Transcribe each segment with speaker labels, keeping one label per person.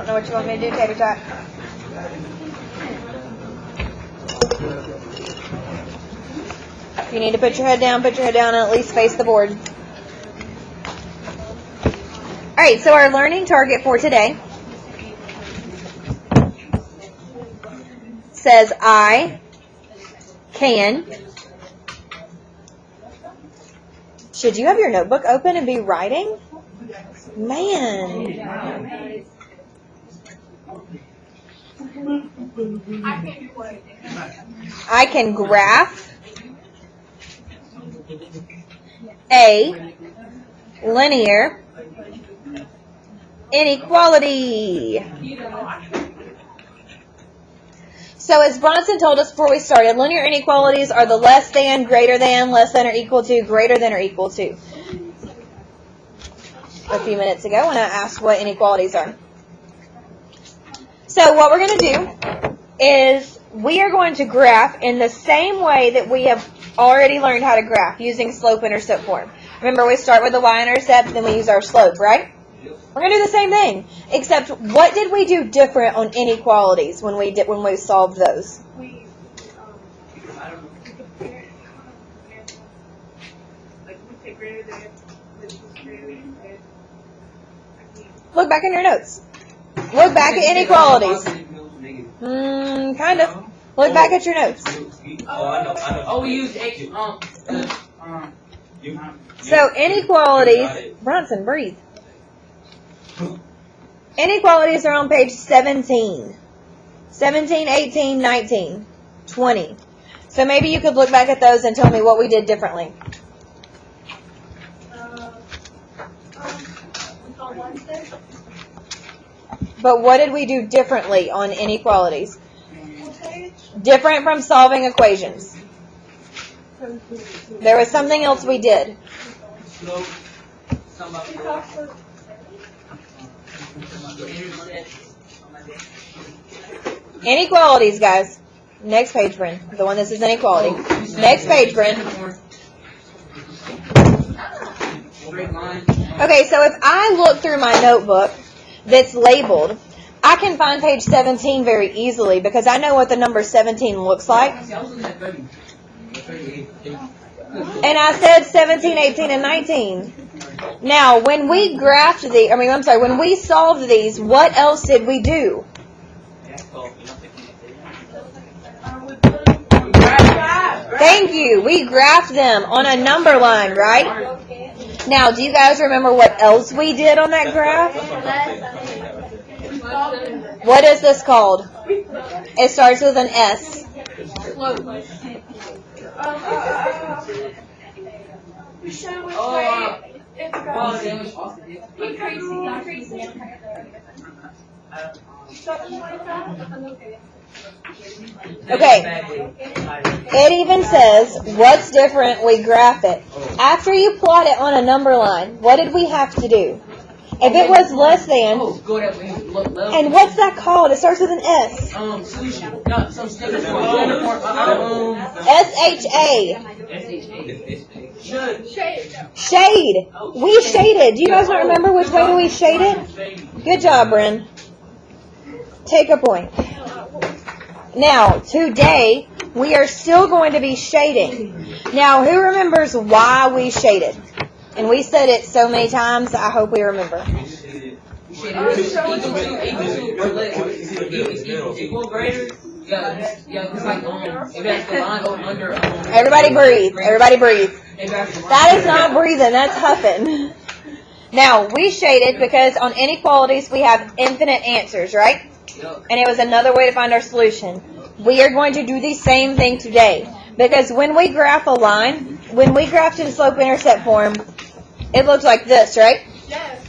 Speaker 1: don't know what you want me to do, Tater Tot. If you need to put your head down and at least face the board. All right, so our learning target for today says I can. Should you have your notebook open and be writing? Man. I can graph a linear inequality. So as Bronson told us before we started, linear inequalities are the less than, greater than, less than or equal to, greater than or equal to. A few minutes ago when I asked what inequalities are. So what we're going to do is we are going to graph in the same way that we have already learned how to graph using slope-intercept form. Remember, we start with the y-intercept, then we use our slope, right? We're going to do the same thing, except what did we do different on inequalities when we solved those? Look back in your notes. Look back at inequalities. Kind of. Look back at your notes.
Speaker 2: Oh, we used X.
Speaker 1: So inequalities. Bronson, breathe. Inequalities are on page 17. 17, 18, 19, 20. So maybe you could look back at those and tell me what we did differently. But what did we do differently on inequalities? Different from solving equations. There was something else we did. Inequalities, guys. Next page, Bryn. The one that says inequality. Next page, Bryn. Okay, so if I look through my notebook that's labeled, I can find page 17 very easily because I know what the number 17 looks like. And I said 17, 18, and 19. Now, when we when we solved these, what else did we do? Thank you. We graphed them on a number line, right? Now, do you guys remember what else we did on that graph? What is this called? It starts with an S. Okay. It even says, what's different? We graph it. After you plot it on a number line, what did we have to do? If it was less than, and what's that called? It starts with an S. S-H-A. Shade. We shaded. Do you guys not remember which way do we shade it? Good job, Bryn. Take a point. Now, today, we are still going to be shading. Now, who remembers why we shaded? And we said it so many times, I hope we remember. Everybody breathe. Everybody breathe. That is not breathing, that's huffing. Now, we shaded because on inequalities we have infinite answers, right? And it was another way to find our solution. We are going to do the same thing today. Because when we graph a line, when we graph in slope-intercept form, it looks like this, right?
Speaker 3: Yes.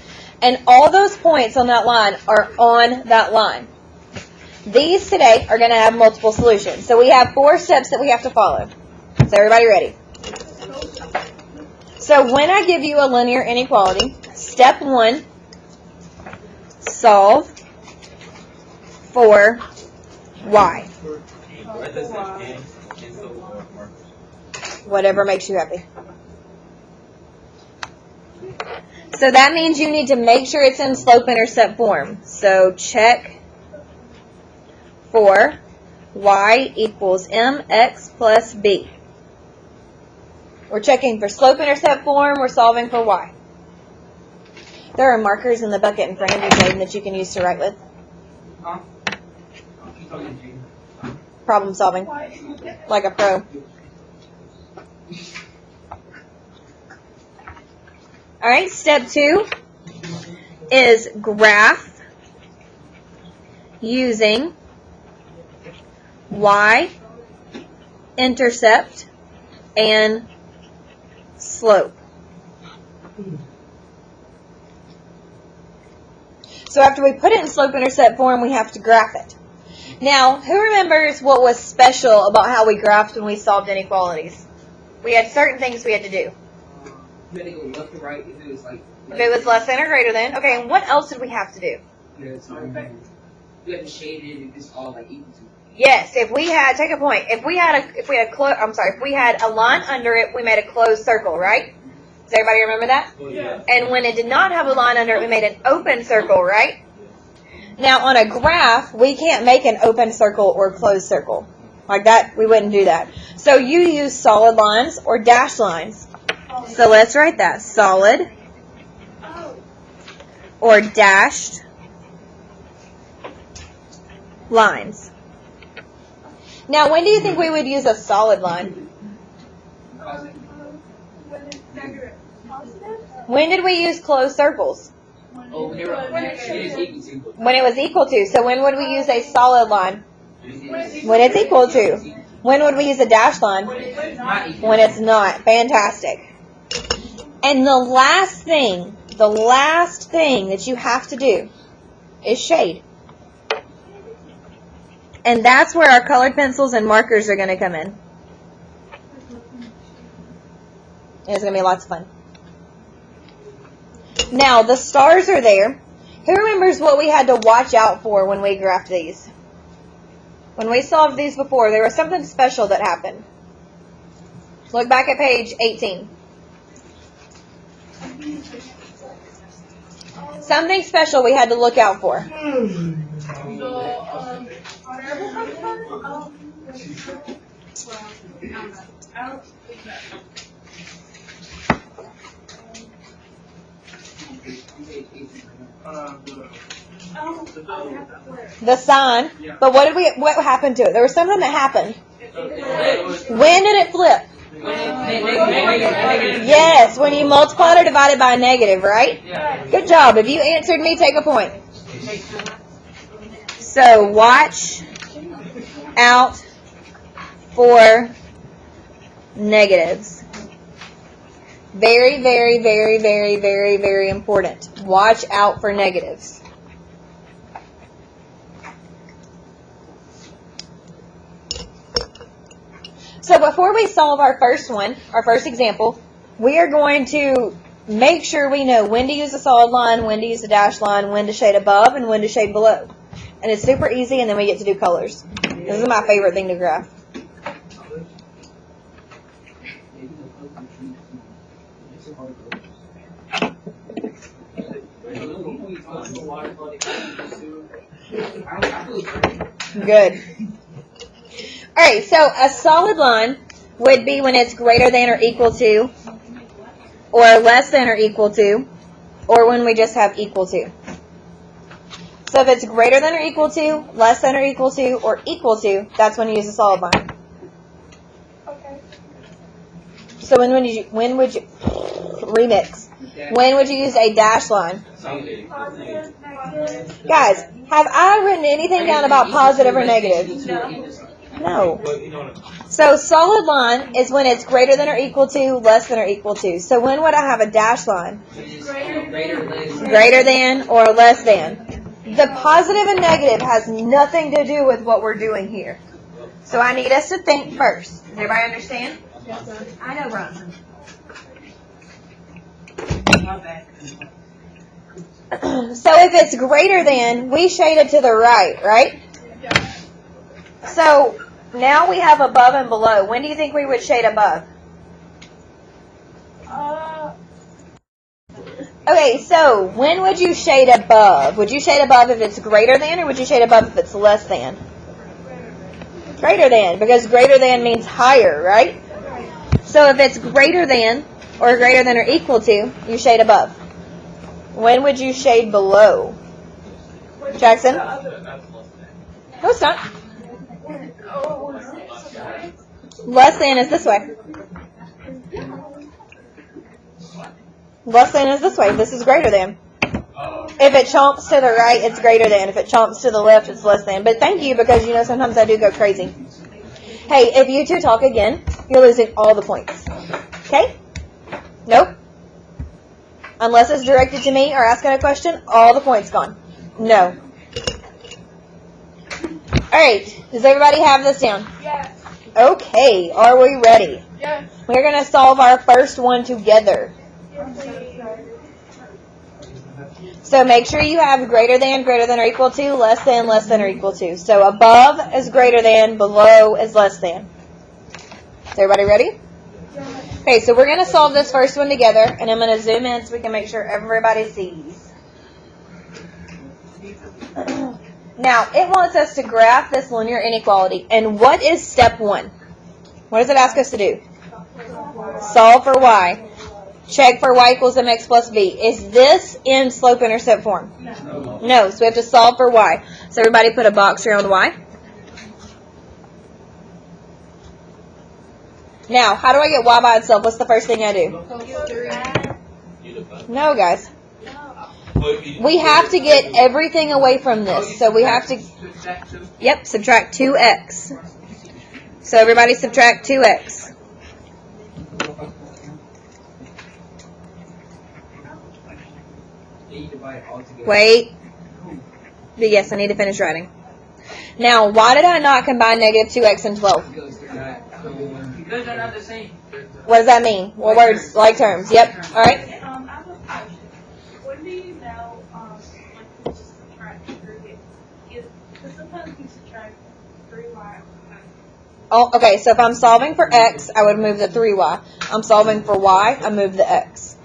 Speaker 1: And all those points on that line are on that line. These today are going to have multiple solutions. So we have 4 steps that we have to follow. Is everybody ready? So when I give you a linear inequality, step 1, solve for y. Whatever makes you happy. So that means you need to make sure it's in slope-intercept form. So check for y equals mx plus b. We're checking for slope-intercept form. We're solving for y. There are markers in the bucket in front of you, Jaden, that you can use to write with.
Speaker 2: Huh?
Speaker 1: Problem solving. Like a pro. All right, step 2 is graph using y-intercept and slope. So after we put it in slope-intercept form, we have to graph it. Now, who remembers what was special about how we graphed when we solved inequalities? We had certain things we had to do.
Speaker 2: You had to go left to right if it was like.
Speaker 1: If it was less than or greater than. Okay, and what else did we have to do?
Speaker 2: Yeah, so you had to shade it if it's all like equal to.
Speaker 1: Yes, if we had, take a point. If we had a line under it, we made a closed circle, right? Does everybody remember that?
Speaker 2: Yeah.
Speaker 1: And when it did not have a line under it, we made an open circle, right? Now on a graph, we can't make an open circle or closed circle. Like that, we wouldn't do that. So you use solid lines or dashed lines. So let's write that. Solid or dashed lines. Now, when do you think we would use a solid line? When did we use closed circles?
Speaker 2: Oh, when it was equal to.
Speaker 1: When it was equal to. So when would we use a solid line? When it's equal to. When would we use a dashed line? When it's not. Fantastic. And the last thing that you have to do is shade. And that's where our colored pencils and markers are going to come in. It's going to be lots of fun. Now, the stars are there. Who remembers what we had to watch out for when we graphed these? When we solved these before, there was something special that happened. Look back at page 18. Something special we had to look out for. The sign. But what happened to it? There was something that happened. When did it flip? Yes, when you multiplied or divided by a negative, right? Good job. If you answered me, take a point. So watch out for negatives. Very, very, very, very, very, very important. Watch out for negatives. So before we solve our first example, we are going to make sure we know when to use a solid line, when to use a dashed line, when to shade above, and when to shade below. And it's super easy, and then we get to do colors. This is my favorite thing to graph. Good. All right, so a solid line would be when it's greater than or equal to, or less than or equal to, or when we just have equal to. So if it's greater than or equal to, less than or equal to, or equal to, that's when you use a solid line.
Speaker 3: Okay.
Speaker 1: So when would you remix? When would you use a dash line? Guys, have I written anything down about positive or negative? No. So solid line is when it's greater than or equal to, less than or equal to. So when would I have a dash line? Greater than or less than. The positive and negative has nothing to do with what we're doing here. So I need us to think first. Does everybody understand?
Speaker 3: Yes, sir.
Speaker 1: I know, Bronson. So if it's greater than, we shade it to the right, right? So now we have above and below. When do you think we would shade above? Okay, so when would you shade above? Would you shade above if it's greater than, or would you shade above if it's less than? Greater than, because greater than means higher, right? So if it's greater than or equal to, you shade above. When would you shade below? Jackson? No, it's not. Less than is this way. Less than is this way. This is greater than. If it chomps to the right, it's greater than. If it chomps to the left, it's less than. But thank you, because, sometimes I do go crazy. Hey, if you two talk again, you're losing all the points. Okay? Nope. Unless it's directed to me or asking a question, all the points gone. No. All right. Does everybody have this down?
Speaker 3: Yes.
Speaker 1: Okay. Are we ready?
Speaker 3: Yes.
Speaker 1: We're going to solve our first one together. So make sure you have greater than or equal to, less than or equal to. So above is greater than, below is less than. Is everybody ready? Okay, so we're going to solve this first one together, and I'm going to zoom in so we can make sure everybody sees. Now, it wants us to graph this linear inequality. And what is step 1? What does it ask us to do? Solve for y. Check for y equals mx plus b. Is this in slope-intercept form? No. So we have to solve for y. So everybody put a box around y. Now, how do I get y by itself? What's the first thing I do? No, guys. We have to get everything away from this. So we have to, subtract 2x. So everybody subtract 2x. Wait. Yes, I need to finish writing. Now, why did I not combine negative 2x and 12?
Speaker 2: Because they're not the same.
Speaker 1: What does that mean? What words? Like terms. Yep. All right.
Speaker 3: I have a question. When do you know, when to subtract 3x? Because sometimes we subtract 3y.
Speaker 1: Oh, okay, so if I'm solving for x, I would move the 3y. I'm solving for y, I move the x.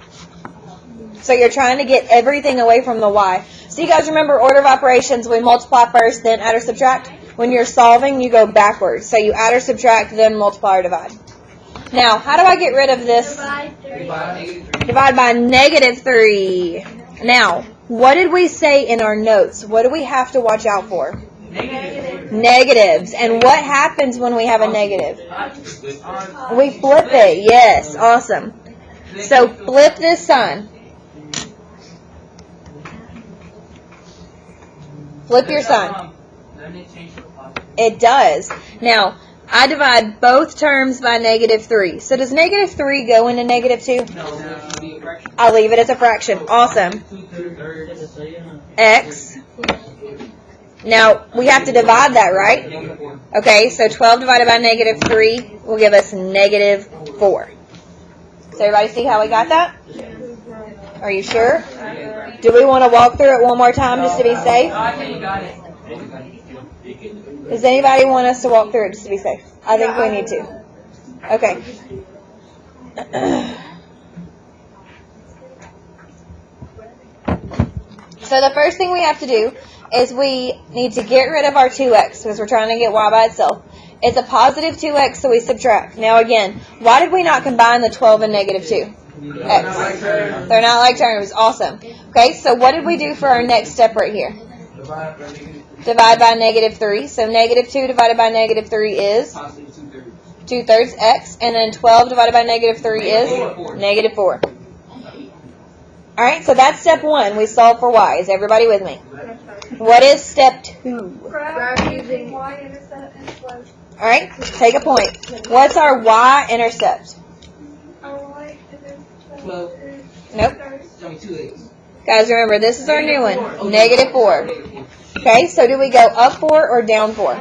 Speaker 1: So you're trying to get everything away from the y. So you guys remember order of operations, we multiply first, then add or subtract? When you're solving, you go backwards. So you add or subtract, then multiply or divide. Now, how do I get rid of this? Divide by negative 3. Now, what did we say in our notes? What do we have to watch out for? Negatives. And what happens when we have a negative? We flip it. Yes, awesome. So flip this sign. Flip your sign. It does. Now, I divide both terms by negative 3. So does negative 3 go into negative 2? I'll leave it as a fraction. Awesome. X. Now, we have to divide that, right? Okay, so 12 divided by negative 3 will give us negative 4. Does everybody see how we got that? Are you sure? Do we want to walk through it one more time just to be safe? Does anybody want us to walk through it just to be safe? I think we need to. Okay. So the first thing we have to do is we need to get rid of our 2x because we're trying to get y by itself. It's a positive 2x, so we subtract. Now again, why did we not combine the 12 and negative 2? X. They're not like terms. Awesome. Okay, so what did we do for our next step right here? Divide by negative 3. So negative 2 divided by negative 3 is 2/3 x. And then 12 divided by negative 3 is negative 4. Alright, so that's step 1. We solve for y. Is everybody with me? What is step 2? Alright, take a point. What's our y-intercept? Nope. Guys, remember, this is our new one. Negative 4. Okay, so do we go up 4 or down 4?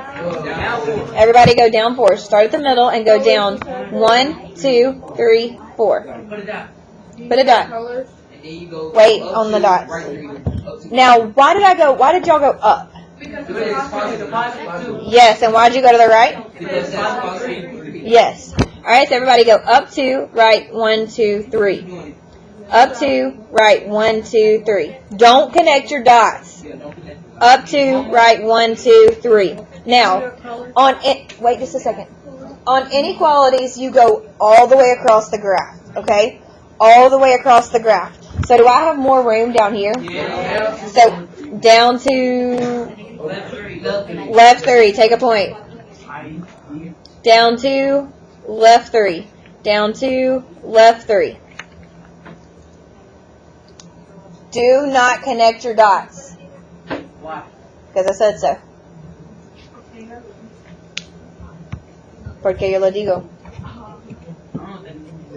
Speaker 1: Everybody go down 4. Start at the middle and go down 1, 2, 3, 4. Put a dot. Wait on the dots. Now, why did y'all go up? Yes, and why did you go to the right? Yes. Alright, so everybody go up 2, right 1, 2, 3. Up to, right, 1, 2, 3. Don't connect your dots.
Speaker 2: Yeah, don't connect.
Speaker 1: Up to, right, 1, 2, 3. Now, wait just a second. On inequalities, you go all the way across the graph, okay? All the way across the graph. So do I have more room down here?
Speaker 2: Yeah.
Speaker 1: So down to left 3, take a point. Down to left 3. Down to left 3. Do not connect your dots.
Speaker 2: Why?
Speaker 1: Because I said so. Porque yo lo digo.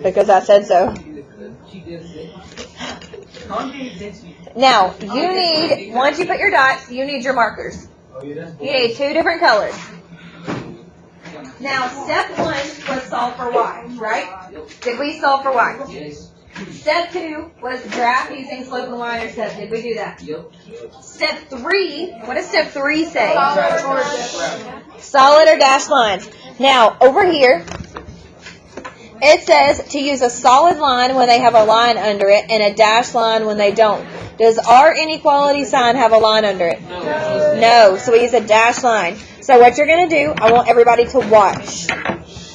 Speaker 1: Because I said so. Now, you need, once you put your dots, you need your markers. You need 2 different colors. Now, step 1 was solve for y, right? Did we solve for y?
Speaker 2: Yes.
Speaker 1: Step 2 was graph using slope and y-intercept. Did we do that?
Speaker 2: Yep.
Speaker 1: Step 3, what does step 3 say? Solid or dashed lines. Now, over here, it says to use a solid line when they have a line under it and a dashed line when they don't. Does our inequality sign have a line under it? No, so we use a dashed line. So what you're going to do, I want everybody to watch.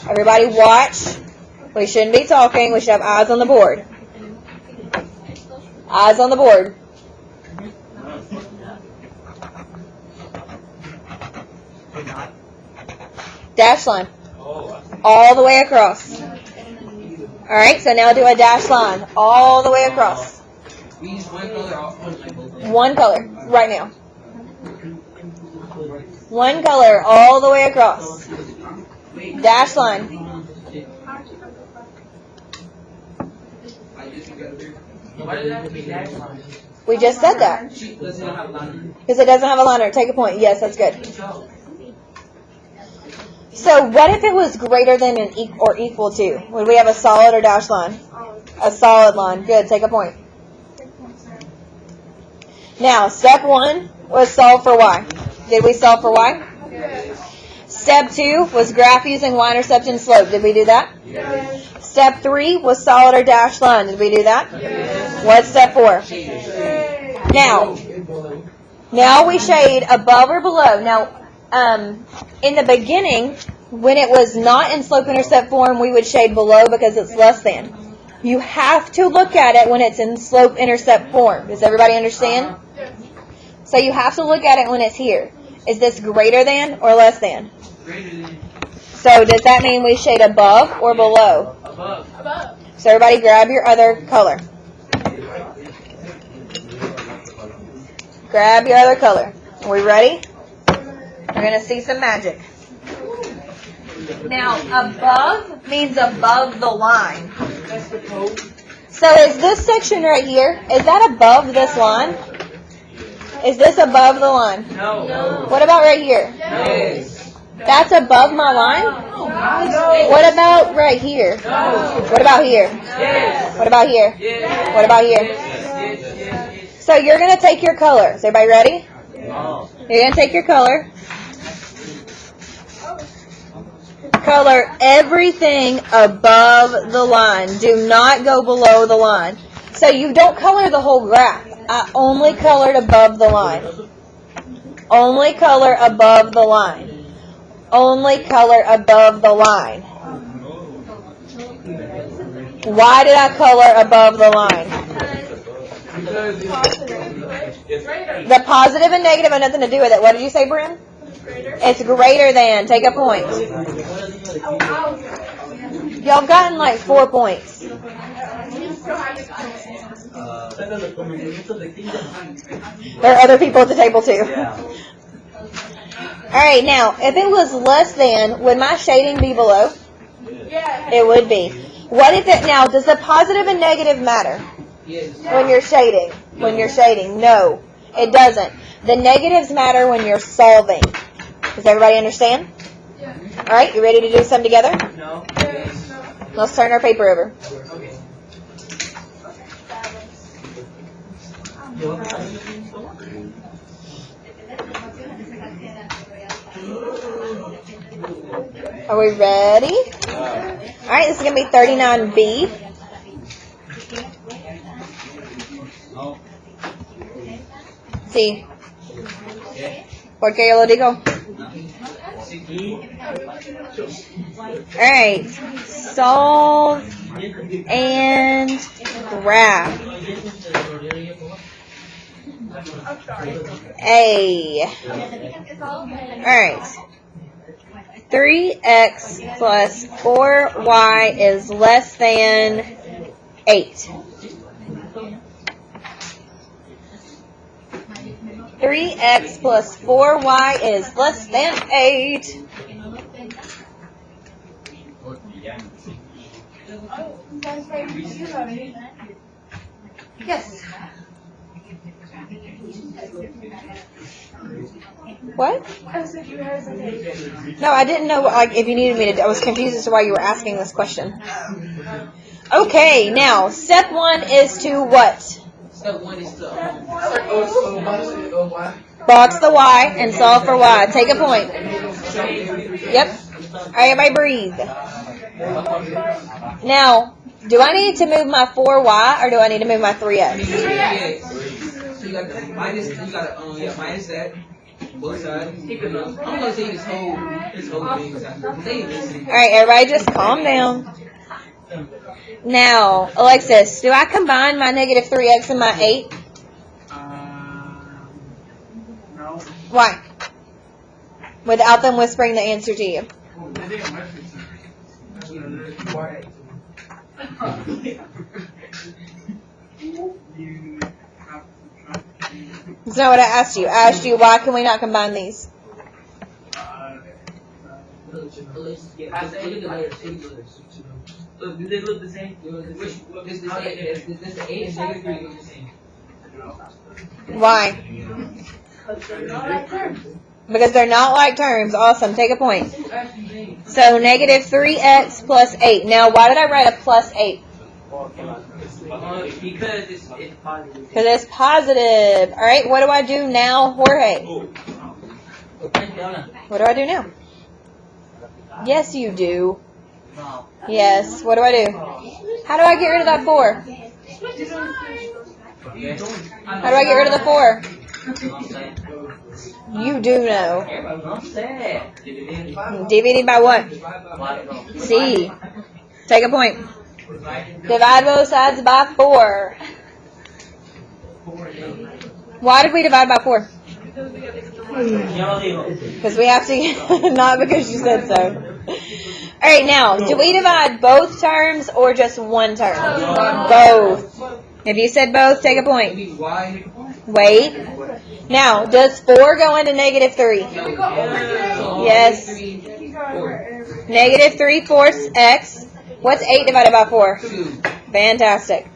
Speaker 1: Everybody watch. We shouldn't be talking. We should have eyes on the board. Eyes on the board. Dash line. All the way across. Alright, so now do a dash line. All the way across.
Speaker 2: We use one color off one label.
Speaker 1: One color. Right now. One color. All the way across. Dash line.
Speaker 2: Why did it have to be dash line?
Speaker 1: We just said that.
Speaker 2: She doesn't have a line.
Speaker 1: Because it doesn't have a liner. Take a point. Yes, that's good. So what if it was greater than or equal to? Would we have a solid or dash line? A solid line. Good. Take a point. Now, step 1 was solve for y. Did we solve for y? Step 2 was graph using y-intercept and slope. Did we do that? Step 3 was solid or dash line. Did we do that? What's step 4? Now we shade above or below. Now, in the beginning, when it was not in slope-intercept form, we would shade below because it's less than. You have to look at it when it's in slope-intercept form. Does everybody understand? So you have to look at it when it's here. Is this greater than or less than?
Speaker 2: Greater than.
Speaker 1: So does that mean we shade above or below?
Speaker 2: Above.
Speaker 1: So everybody grab your other color. Grab your other color. Are we ready? We're going to see some magic. Now, above means above the line.
Speaker 2: That's the code.
Speaker 1: So is this section right here, is that above this line? Is this above the line?
Speaker 2: No.
Speaker 1: What about right here?
Speaker 2: Yes.
Speaker 1: That's above my line? What about right here? What about here?
Speaker 2: Yes.
Speaker 1: What about here?
Speaker 2: Yes.
Speaker 1: What about here?
Speaker 2: Yes.
Speaker 1: So you're going to take your color. Is everybody ready? You're going to take your color. Color everything above the line. Do not go below the line. So you don't color the whole graph. I only colored above the line. Only color above the line. Only color above the line. Why did I color above the line? The positive and negative have nothing to do with it. What did you say, Brim? It's greater than. Take a point. Y'all gotten like 4 points. There are other people at the table too. Alright, now, if it was less than, would my shading be below? It would be. What if it, now, does the positive and negative matter when you're shading? When you're shading? No, it doesn't. The negatives matter when you're solving. Does everybody understand? Alright, you ready to do some together?
Speaker 2: No.
Speaker 1: Let's turn our paper over. Are we ready? Alright, this is going to be 39B. Sí. ¿Por qué yo lo digo? Alright. Solve and graph. A. Alright. 3x plus 4y is less than 8. 3x plus 4y is less than 8. Yes. What?
Speaker 3: I said you hesitate.
Speaker 1: No, I didn't know like if you needed me to. I was confused as to why you were asking this question. Okay, now step 1 is to what?
Speaker 2: Step 1 is to
Speaker 1: Box the y and solve for y. Take a point. Yep. All right, everybody breathe. Now, do I need to move my 4y or do I need to move my 3x?
Speaker 2: So you got the minus, minus that. Both sides. I'm gonna say this whole thing.
Speaker 1: All right, everybody just calm down. Now, Alexis, do I combine my negative 3x and my 8?
Speaker 4: No.
Speaker 1: Why? Without them whispering the answer to you. That's not what I asked you. I asked you, why can we not combine these?
Speaker 2: Look, do they look the same? This the 8 and negative 3 look the same.
Speaker 1: Why? Because they're not like terms. Awesome. Take a point. So negative 3x plus 8. Now, why did I write a plus 8?
Speaker 2: Because it's positive.
Speaker 1: Because it's positive. All right. What do I do now, Jorge? What do I do now? Yes, you do. Yes. What do I do? How do I get rid of that 4? How do I get rid of the 4? You do know. Divided by what? C. Take a point. Divide both sides by 4. Why did we divide by 4? Because we have to, not because you said so. Alright, now, do we divide both terms or just one term? Both. If you said both, take a point. Wait. Now, does 4 go into negative 3? Yes. Negative 3/4 x. What's 8 divided by 4? Fantastic.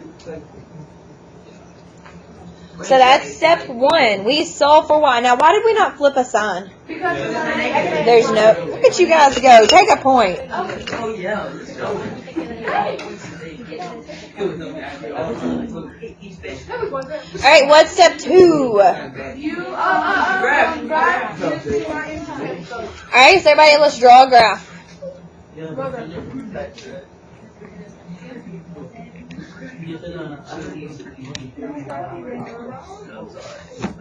Speaker 1: So that's step 1. We solve for y. Now, why did we not flip a sign? There's no... Look at you guys go. Take a point.
Speaker 2: Oh, yeah.
Speaker 1: Alright, what's step 2? Alright, so everybody, let's draw a graph.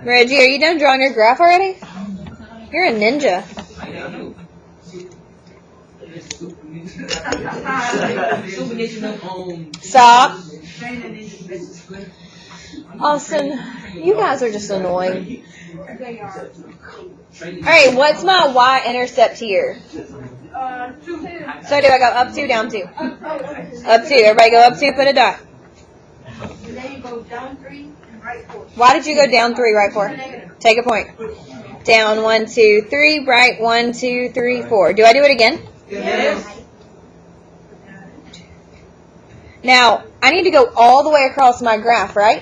Speaker 1: Reggie, are you done drawing your graph already? You're a ninja. Stop. Austin, you guys are just annoying. Alright, what's my y-intercept here? 2. So do I go up 2, down 2? Up 2. Everybody go up 2, put a dot.
Speaker 3: Then you go down 3 and right 4.
Speaker 1: Why did you go down 3, right 4? Take a point. Down 1, 2, 3, right 1, 2, 3, 4. Do I do it again?
Speaker 2: Yes.
Speaker 1: Now, I need to go all the way across my graph, right?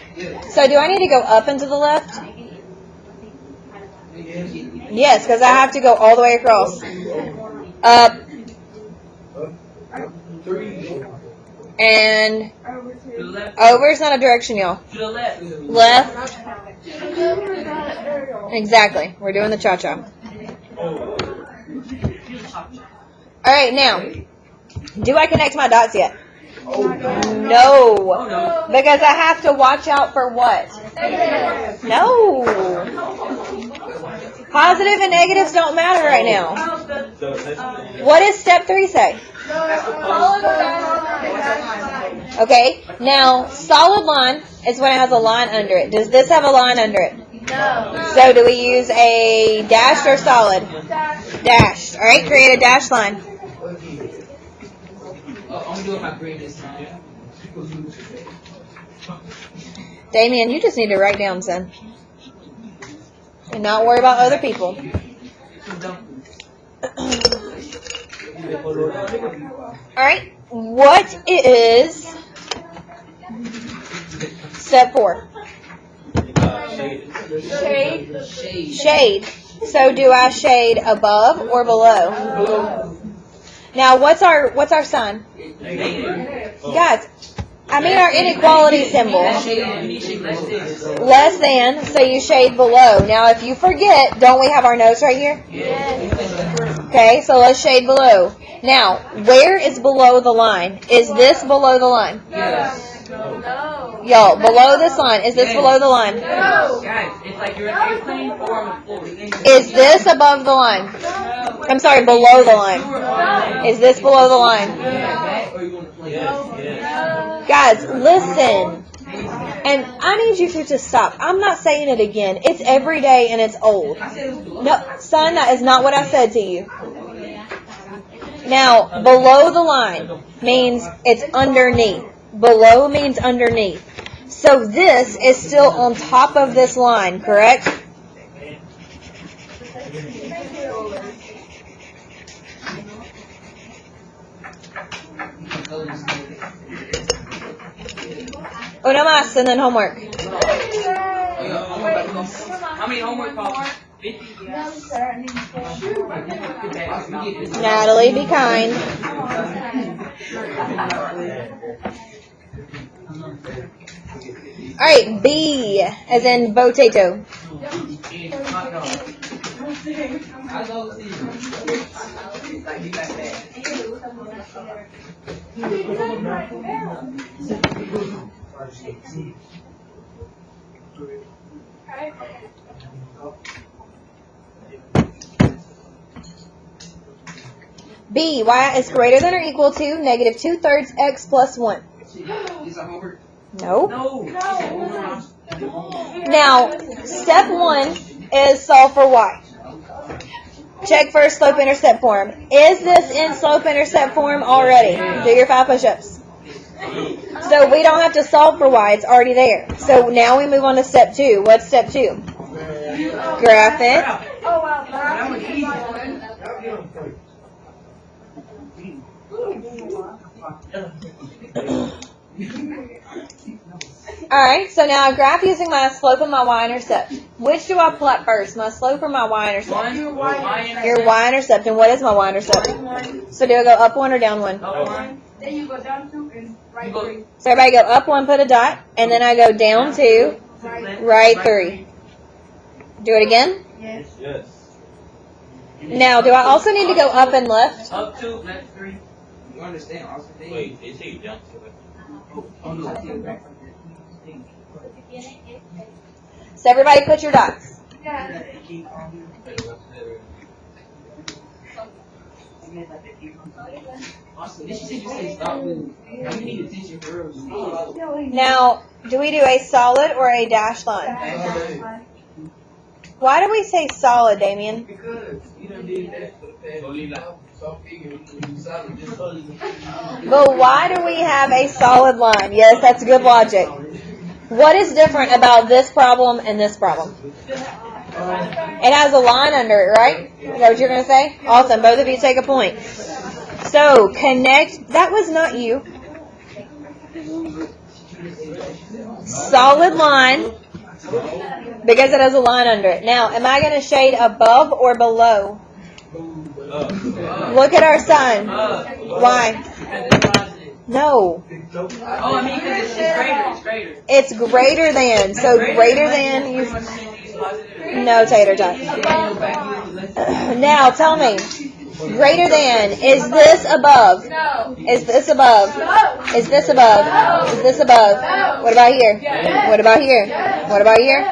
Speaker 1: So do I need to go up and to the left? Yes, because I have to go all the way across. Up. And over is not a direction, y'all. Left. Exactly. We're doing the cha-cha. Alright, now, do I connect my dots yet? No. Because I have to watch out for what? No. Positive and negatives don't matter right now. What does step 3 say? Okay, now solid line is when it has a line under it. Does this have a line under it?
Speaker 3: No.
Speaker 1: So do we use a dashed or solid? Dashed. All right, create a dashed line.
Speaker 2: I'm doing my green this time.
Speaker 1: Damien, you just need to write down, son. And not worry about other people. Alright, what is step 4? Shade. So do I shade above or below? Now what's our sign? Guys, I mean our inequality symbol. Less than, so you shade below. Now if you forget, don't we have our notes right here? Okay, so let's shade below. Now, where is below the line? Is this below the line?
Speaker 3: No.
Speaker 1: Y'all, below this line. Is this below the line?
Speaker 3: No.
Speaker 2: Guys, it's like you're an airplane or on the floor.
Speaker 1: Is this above the line? I'm sorry, below the line. Is this below the line? Guys, listen. And I need you two to stop. I'm not saying it again. It's every day and it's old. No, son, that is not what I said to you. Now, below the line means it's underneath. Below means underneath. So this is still on top of this line, correct? Uno más and then homework.
Speaker 2: How many homework problems? 50?
Speaker 1: Natalie, be kind. Alright, B as in potato. B, y is greater than or equal to negative 2/3 x plus 1.
Speaker 2: Is that homework?
Speaker 1: No.
Speaker 2: No.
Speaker 1: Now, step 1 is solve for y. Check for slope-intercept form. Is this in slope-intercept form already? Do your 5 push-ups. So we don't have to solve for y. It's already there. So now we move on to step 2. What's step 2? Graph it.
Speaker 3: Oh, wow.
Speaker 2: That was easy.
Speaker 1: Alright, so now I graph using my slope and my y-intercept. Which do I plot first, my slope or my y-intercept? Your y-intercept. And what is my y-intercept? So do I go up 1 or down 1?
Speaker 3: Then you go down 2 and right 3.
Speaker 1: So everybody go up 1, put a dot, and then I go down 2, right 3. Do it again?
Speaker 3: Yes.
Speaker 1: Now, do I also need to go up and left?
Speaker 2: Up 2, left 3. You understand? Also,
Speaker 4: Wait, they say you jump to it.
Speaker 2: Oh, no, I see it back.
Speaker 1: So everybody put your dots.
Speaker 2: Awesome. Did she say you say stop moving? You need attention for real.
Speaker 1: Now, do we do a solid or a dashed line? Why do we say solid, Damien?
Speaker 2: Because you done did that.
Speaker 1: But why do we have a solid line? Yes, that's good logic. What is different about this problem and this problem? It has a line under it, right? Is that what you're going to say? Awesome. Both of you take a point. So, connect. That was not you. Solid line. Because it has a line under it. Now, am I going to shade above or below? Look at our sign. Why? No.
Speaker 2: Oh, I mean, because it's greater. It's greater.
Speaker 1: It's greater than. So greater than you. No, tater tot. Now tell me. Greater than. Is this above?
Speaker 3: No.
Speaker 1: Is this above? Is this above? Is this above? What about here? What about here? What about here?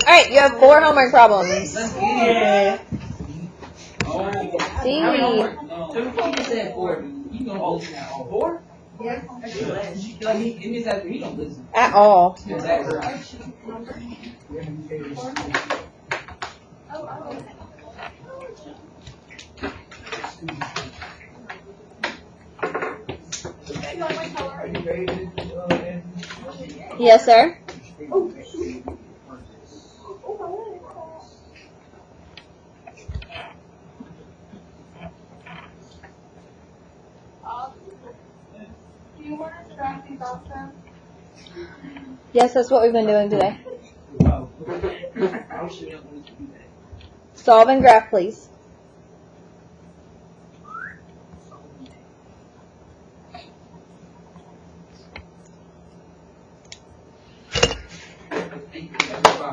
Speaker 1: Alright, you have 4 homework problems.
Speaker 2: Let's get it. Oh.
Speaker 1: See?
Speaker 2: How many homework? 2? He just said 4. You know all now. 4? Yeah. Like he means that he don't listen.
Speaker 1: At all.
Speaker 2: Exactly.
Speaker 1: Yes, sir.
Speaker 3: Do you want to track these also?
Speaker 1: Yes, that's what we've been doing today. Solve and graph, please.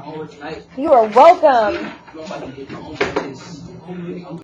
Speaker 2: Homework tonight.
Speaker 1: You are welcome.
Speaker 2: I'm about to get my homework.